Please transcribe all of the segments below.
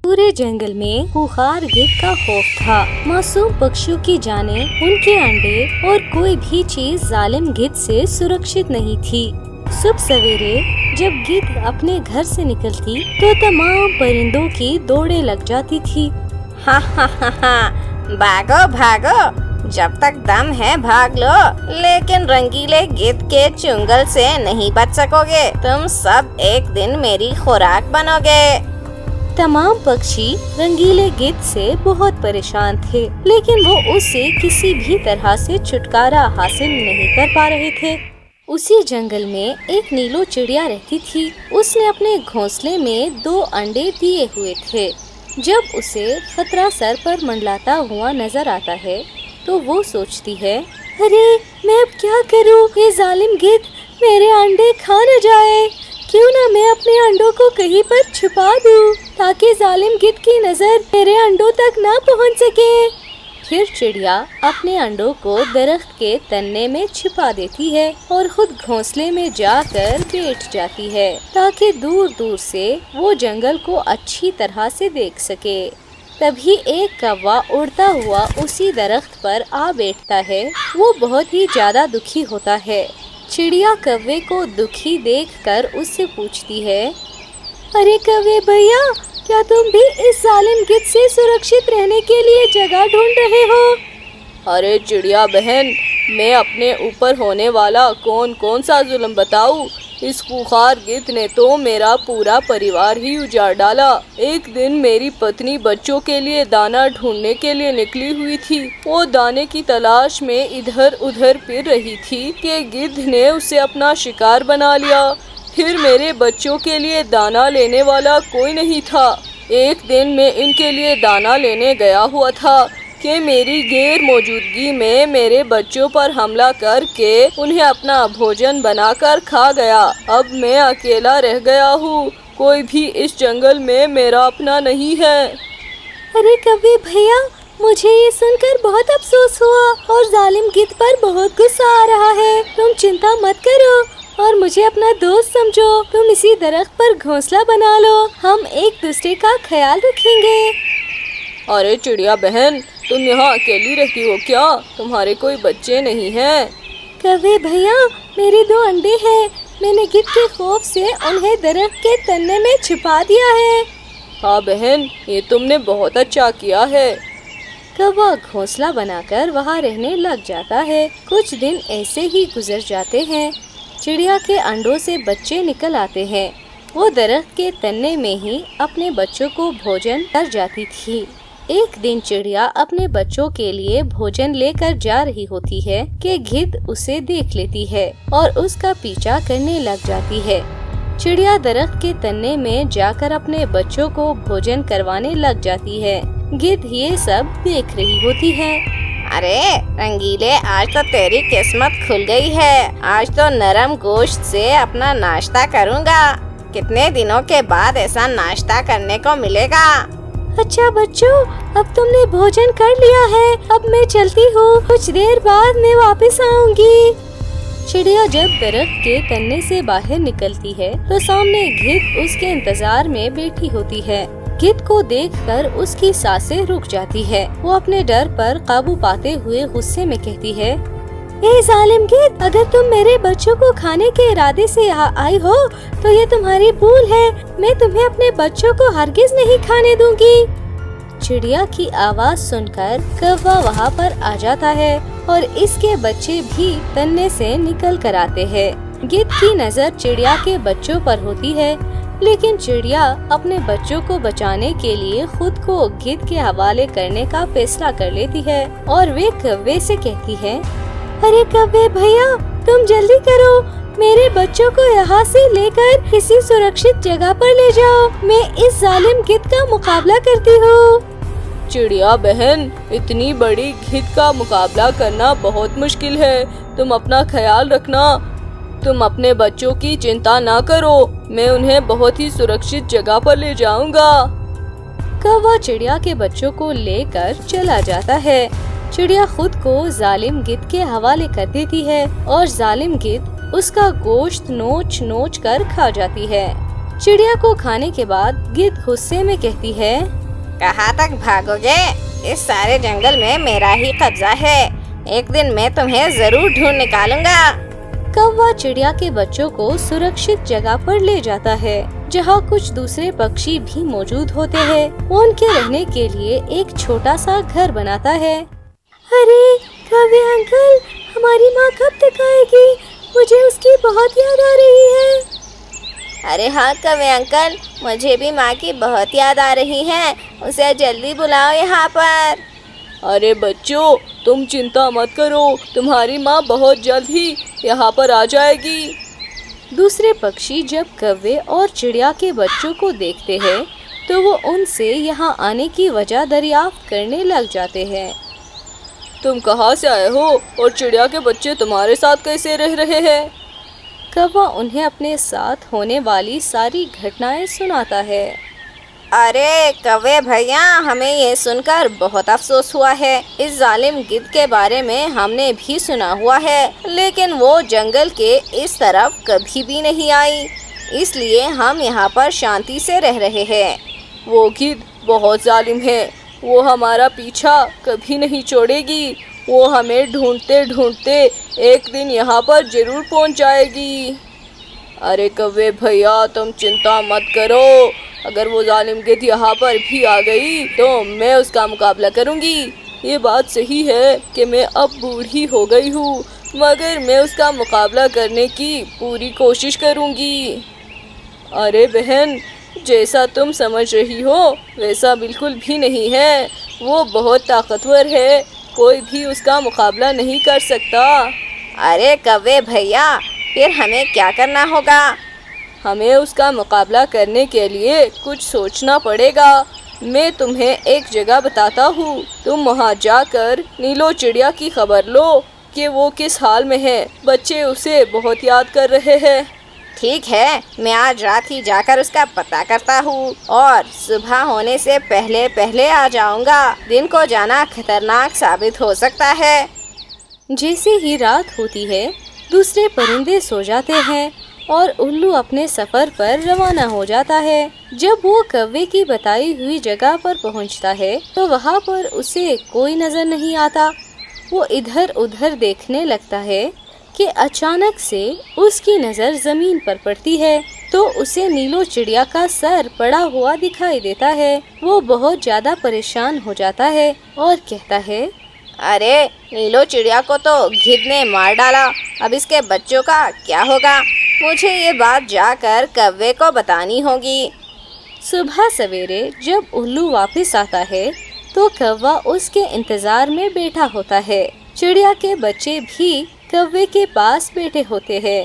पूरे जंगल में खूंखार गिद्ध का खौफ था। मासूम पक्षियों की जाने, उनके अंडे और कोई भी चीज जालिम गिद्ध से सुरक्षित नहीं थी। सुबह सवेरे जब गिद्ध अपने घर से निकलती तो तमाम परिंदों की दौड़े लग जाती थी। हा हा हा हा, भागो भागो, जब तक दम है भाग लो, लेकिन रंगीले गिद्ध के चुंगल से नहीं बच सकोगे। तुम सब एक दिन मेरी खुराक बनोगे। तमाम पक्षी रंगीले गिद्ध से बहुत परेशान थे, लेकिन वो उससे किसी भी तरह से छुटकारा हासिल नहीं कर पा रहे थे। उसी जंगल में एक नीलो चिड़िया रहती थी। उसने अपने घोंसले में 2 अंडे दिए हुए थे। जब उसे खतरा सर पर मंडलाता हुआ नजर आता है तो वो सोचती है, अरे मैं अब क्या करूं? ये जालिम गिद्ध मेरे अंडे खा न जाए। क्यों ना मैं अपने अंडों को कहीं पर छुपा दूं, ताकि जालिम गिद्ध की नजर मेरे अंडों तक ना पहुंच सके। फिर चिड़िया अपने अंडों को दरख्त के तने में छिपा देती है और खुद घोंसले में जाकर बैठ जाती है, ताकि दूर दूर से वो जंगल को अच्छी तरह से देख सके। तभी एक कौवा उड़ता हुआ उसी दरख्त पर आ बैठता है। वो बहुत ही ज्यादा दुखी होता है। चिड़िया कौवे को दुखी देखकर उससे पूछती है, अरे कौवे भैया, क्या तुम भी इस जालिम गिद्ध से सुरक्षित रहने के लिए जगह ढूंढ रहे हो? अरे चिड़िया बहन, मैं अपने ऊपर होने वाला कौन सा जुल्म बताऊं? इस खूंखार गिद्ध ने तो मेरा पूरा परिवार ही उजाड़ डाला। एक दिन मेरी पत्नी बच्चों के लिए दाना ढूंढने के लिए निकली हुई थी। वो दाने की तलाश में इधर उधर फिर रही थी कि गिद्ध ने उसे अपना शिकार बना लिया। फिर मेरे बच्चों के लिए दाना लेने वाला कोई नहीं था। एक दिन मैं इनके लिए दाना लेने गया हुआ था कि मेरी गैर मौजूदगी में मेरे बच्चों पर हमला करके उन्हें अपना भोजन बनाकर खा गया। अब मैं अकेला रह गया हूँ। कोई भी इस जंगल में मेरा अपना नहीं है। अरे कौवे भैया, मुझे ये सुनकर बहुत अफसोस हुआ और जालिम गिद्ध पर बहुत गुस्सा आ रहा है। तुम चिंता मत करो और मुझे अपना दोस्त समझो। तुम इसी दरख्त पर घोंसला बना लो, हम एक दूसरे का ख्याल रखेंगे। अरे चिड़िया बहन, तुम यहाँ अकेली रहती हो क्या? तुम्हारे कोई बच्चे नहीं हैं? कौवे भैया, मेरे 2 अंडे हैं। मैंने गिद्ध के खौफ से उन्हें दरख्त के तने में छिपा दिया है। हाँ बहन, ये तुमने बहुत अच्छा किया है। कौवा घोंसला बनाकर वहाँ रहने लग जाता है। कुछ दिन ऐसे ही गुजर जाते हैं। चिड़िया के अंडों से बच्चे निकल आते हैं। वो दरख्त के तने में ही अपने बच्चों को भोजन कर जाती थी। एक दिन चिड़िया अपने बच्चों के लिए भोजन लेकर जा रही होती है कि गिद्ध उसे देख लेती है और उसका पीछा करने लग जाती है। चिड़िया दरख्त के तने में जाकर अपने बच्चों को भोजन करवाने लग जाती है। गिद्ध ये सब देख रही होती है। अरे रंगीले, आज तो तेरी किस्मत खुल गई है। आज तो नरम गोश्त से अपना नाश्ता करूँगा। कितने दिनों के बाद ऐसा नाश्ता करने को मिलेगा। अच्छा बच्चों, अब तुमने भोजन कर लिया है। अब मैं चलती हूँ, कुछ देर बाद मैं वापस आऊंगी। चिड़िया जब दरख्त के तने से बाहर निकलती है तो सामने गिद्ध उसके इंतजार में बैठी होती है। गिद्ध को देखकर उसकी सांसें रुक जाती है। वो अपने डर पर काबू पाते हुए गुस्से में कहती है, ए जालिम गिद्ध, अगर तुम मेरे बच्चों को खाने के इरादे से यहाँ आई हो तो ये तुम्हारी भूल है। मैं तुम्हें अपने बच्चों को हरगिज नहीं खाने दूंगी। चिड़िया की आवाज सुनकर कौवा वहाँ पर आ जाता है और इसके बच्चे भी तन्ने से निकल कर आते हैं। गिद्ध की नजर चिड़िया के बच्चों पर होती है, लेकिन चिड़िया अपने बच्चों को बचाने के लिए खुद को गिद्ध के हवाले करने का फैसला कर लेती है और वे कौवे से कहती है, अरे कौवे भैया, तुम जल्दी करो, मेरे बच्चों को यहाँ से लेकर किसी सुरक्षित जगह पर ले जाओ। मैं इस जालिम गिद्ध का मुकाबला करती हूँ। चिड़िया बहन, इतनी बड़ी गिद्ध का मुकाबला करना बहुत मुश्किल है। तुम अपना ख्याल रखना। तुम अपने बच्चों की चिंता ना करो, मैं उन्हें बहुत ही सुरक्षित जगह पर ले जाऊंगा। कौवा चिड़िया के बच्चों को लेकर चला जाता है। चिड़िया खुद को जालिम गिद्ध के हवाले कर देती है और जालिम गिद्ध उसका गोश्त नोच नोच कर खा जाती है। चिड़िया को खाने के बाद गिद्ध गुस्से में कहती है, कहाँ तक भागोगे? इस सारे जंगल में मेरा ही कब्जा है। एक दिन मैं तुम्हें जरूर ढूंढ निकालूंगा। कौवा चिड़िया के बच्चों को सुरक्षित जगह पर ले जाता है, जहाँ कुछ दूसरे पक्षी भी मौजूद होते हैं। वो उनके रहने के लिए एक छोटा सा घर बनाता है। अरे कौवे अंकल, हमारी माँ कब तक आएगी? मुझे उसकी बहुत याद आ रही है। अरे हाँ कौवे अंकल, मुझे भी माँ की बहुत याद आ रही है। उसे जल्दी बुलाओ यहाँ पर। अरे बच्चों, तुम चिंता मत करो, तुम्हारी माँ बहुत जल्द ही यहाँ पर आ जाएगी। दूसरे पक्षी जब कौवे और चिड़िया के बच्चों को देखते हैं तो वो उनसे यहाँ आने की वजह दरियाफ्त करने लग जाते हैं। तुम कहाँ से आए हो और चिड़िया के बच्चे तुम्हारे साथ कैसे रह रहे हैं? कौवा उन्हें अपने साथ होने वाली सारी घटनाएं सुनाता है। अरे कौवे भैया, हमें ये सुनकर बहुत अफसोस हुआ है। इस जालिम गिद्ध के बारे में हमने भी सुना हुआ है, लेकिन वो जंगल के इस तरफ कभी भी नहीं आई, इसलिए हम यहाँ पर शांति से रह रहे हैं। वो गिद्ध बहुत जालिम है, वो हमारा पीछा कभी नहीं छोड़ेगी। वो हमें ढूंढते ढूंढते एक दिन यहाँ पर जरूर पहुँच जाएगी। अरे कौवे भैया, तुम चिंता मत करो। अगर वो जालिम गिद्ध यहाँ पर भी आ गई तो मैं उसका मुकाबला करूँगी। ये बात सही है कि मैं अब बूढ़ी हो गई हूँ, मगर मैं उसका मुकाबला करने की पूरी कोशिश करूँगी। अरे बहन, जैसा तुम समझ रही हो वैसा बिल्कुल भी नहीं है। वो बहुत ताकतवर है, कोई भी उसका मुकाबला नहीं कर सकता। अरे कौवे भैया, फिर हमें क्या करना होगा? हमें उसका मुकाबला करने के लिए कुछ सोचना पड़ेगा। मैं तुम्हें एक जगह बताता हूँ, तुम वहाँ जाकर नीलो चिड़िया की खबर लो कि वो किस हाल में है। बच्चे उसे बहुत याद कर रहे हैं। ठीक है, मैं आज रात ही जाकर उसका पता करता हूँ और सुबह होने से पहले पहले आ जाऊँगा। दिन को जाना खतरनाक साबित हो सकता है। जैसे ही रात होती है, दूसरे परिंदे सो जाते हैं और उल्लू अपने सफर पर रवाना हो जाता है। जब वो कौवे की बताई हुई जगह पर पहुंचता है तो वहाँ पर उसे कोई नजर नहीं आता। वो इधर उधर देखने लगता है कि अचानक से उसकी नज़र जमीन पर पड़ती है तो उसे नीलो चिड़िया का सर पड़ा हुआ दिखाई देता है। वो बहुत ज्यादा परेशान हो जाता है और कहता है, अरे नीलो चिड़िया को तो गिद्ध ने मार डाला, अब इसके बच्चों का क्या होगा? मुझे ये बात जाकर कौवे को बतानी होगी। सुबह सवेरे जब उल्लू वापस आता है तो कौवा उसके इंतजार में बैठा होता है। चिड़िया के बच्चे भी कौवे के पास बैठे होते हैं।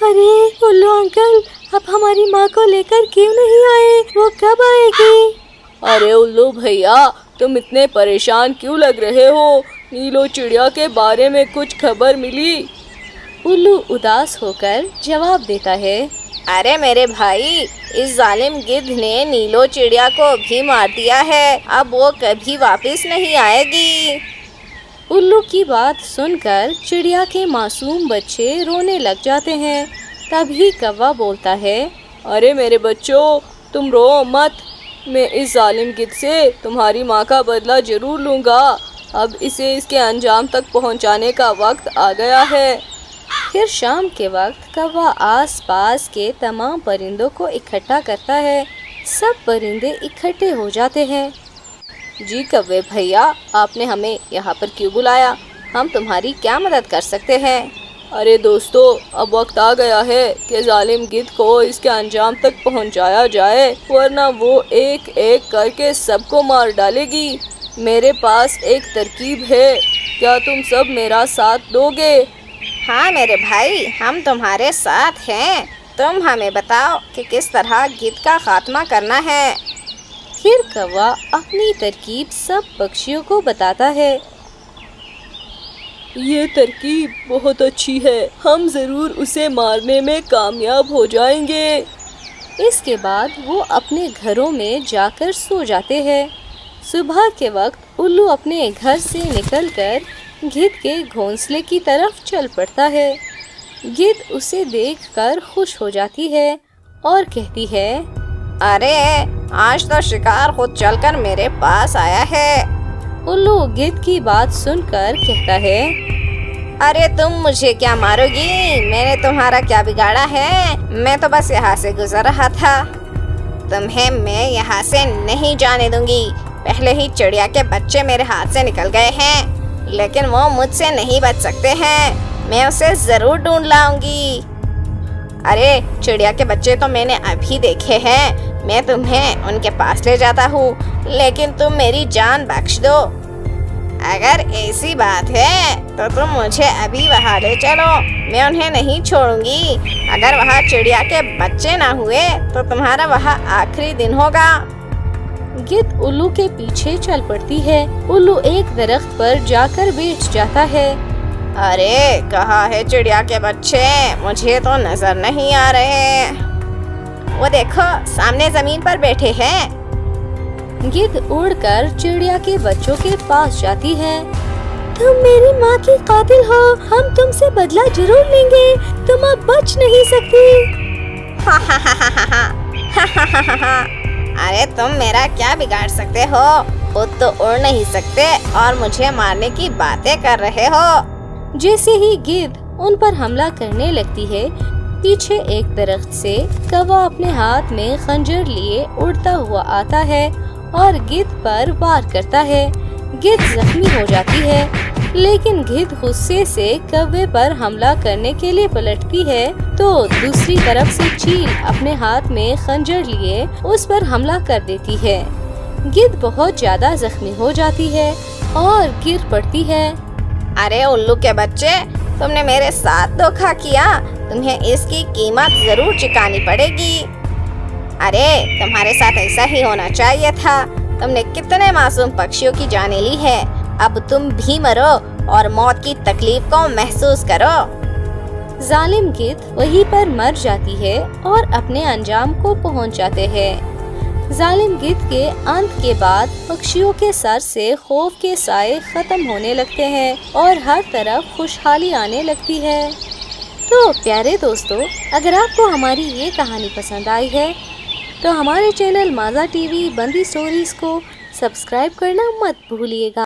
अरे उल्लू अंकल, आप हमारी माँ को लेकर क्यों नहीं आए? वो कब आएगी? अरे उल्लू भैया, तुम इतने परेशान क्यों लग रहे हो? नीलो चिड़िया के बारे में कुछ खबर मिली? उल्लू उदास होकर जवाब देता है, अरे मेरे भाई, इस जालिम गिद्ध ने नीलो चिड़िया को भी मार दिया है। अब वो कभी वापस नहीं आएगी। उल्लू की बात सुनकर चिड़िया के मासूम बच्चे रोने लग जाते हैं। तभी कौवा बोलता है, अरे मेरे बच्चों, तुम रो मत। मैं इस जालिम गिद्ध से तुम्हारी माँ का बदला जरूर लूँगा। अब इसे इसके अंजाम तक पहुँचाने का वक्त आ गया है। फिर शाम के वक्त कौवा आसपास के तमाम परिंदों को इकट्ठा करता है। सब परिंदे इकट्ठे हो जाते हैं। जी कौवे भैया, आपने हमें यहाँ पर क्यों बुलाया? हम तुम्हारी क्या मदद कर सकते हैं? अरे दोस्तों, अब वक्त आ गया है कि जालिम गिद्ध को इसके अंजाम तक पहुँचाया जाए, वरना वो एक एक करके सबको मार डालेगी। मेरे पास एक तरकीब है, क्या तुम सब मेरा साथ दोगे? हाँ मेरे भाई, हम तुम्हारे साथ हैं। तुम हमें बताओ कि किस तरह गिद्ध का खात्मा करना है। फिर कौवा अपनी तरकीब सब पक्षियों को बताता है। ये तरकीब बहुत अच्छी है, हम ज़रूर उसे मारने में कामयाब हो जाएंगे। इसके बाद वो अपने घरों में जाकर सो जाते हैं। सुबह के वक्त उल्लू अपने घर से निकलकर गिद्ध के घोंसले की तरफ चल पड़ता है। गिद्ध उसे देखकर खुश हो जाती है और कहती है, अरे आज तो शिकार खुद चलकर मेरे पास आया है। उल्लू गिद्ध की बात सुनकर कहता है, अरे तुम मुझे क्या मारोगी? मैंने तुम्हारा क्या बिगाड़ा है? मैं तो बस यहाँ से गुजर रहा था। तुम्हें मैं यहाँ से नहीं जाने दूंगी। पहले ही चिड़िया के बच्चे मेरे हाथ से निकल गए हैं, लेकिन वो मुझसे नहीं बच सकते हैं। मैं उसे जरूर ढूंढ लाऊंगी। अरे चिड़िया के बच्चे तो मैंने अभी देखे हैं। मैं तुम्हें उनके पास ले जाता हूँ, लेकिन तुम मेरी जान बख्श दो। अगर ऐसी बात है तो तुम मुझे अभी वहाँ ले चलो, मैं उन्हें नहीं छोड़ूंगी। अगर वहाँ चिड़िया के बच्चे ना हुए तो तुम्हारा वहाँ आखिरी दिन होगा। गिद्ध उल्लू के पीछे चल पड़ती है। उल्लू एक दरख्त पर जाकर बैठ जाता है। अरे कहाँ है चिड़िया के बच्चे? मुझे तो नजर नहीं आ रहे। वो देखो सामने जमीन पर बैठे हैं। गिद्ध उड़कर चिड़िया के बच्चों के पास जाती है। तुम मेरी माँ की कातिल हो, हम तुमसे बदला जरूर लेंगे। तुम अब बच नहीं सकती। अरे तुम मेरा क्या बिगाड़ सकते हो? खुद तो उड़ नहीं सकते और मुझे मारने की बातें कर रहे हो। जैसे ही गिद्ध उन पर हमला करने लगती है, पीछे एक दरख्त से कौवा अपने हाथ में खंजर लिए उड़ता हुआ आता है और गिद्ध पर वार करता है। गिद्ध जख्मी हो जाती है, लेकिन गिद्ध गुस्से से कौवे पर हमला करने के लिए पलटती है तो दूसरी तरफ से चील अपने हाथ में खंजर लिए उस पर हमला कर देती है। गिद्ध बहुत ज्यादा जख्मी हो जाती है और गिर पड़ती है। अरे उल्लू के बच्चे, तुमने मेरे साथ धोखा किया। तुम्हें इसकी कीमत जरूर चुकानी पड़ेगी। अरे तुम्हारे साथ ऐसा ही होना चाहिए था। तुमने कितने मासूम पक्षियों की जानें ली है। अब तुम भी मरो और मौत की तकलीफ को महसूस करो। जालिम गिद्ध वहीं पर मर जाती है और अपने अंजाम को पहुंच जाते हैं। जालिम गिद्ध के अंत के बाद पक्षियों के सर से खौफ के साए खत्म होने लगते हैं और हर तरफ खुशहाली आने लगती है। तो प्यारे दोस्तों, अगर आपको हमारी ये कहानी पसंद आई है तो हमारे चैनल माज़ा टीवी बंदी स्टोरीज को सब्सक्राइब करना मत भूलिएगा।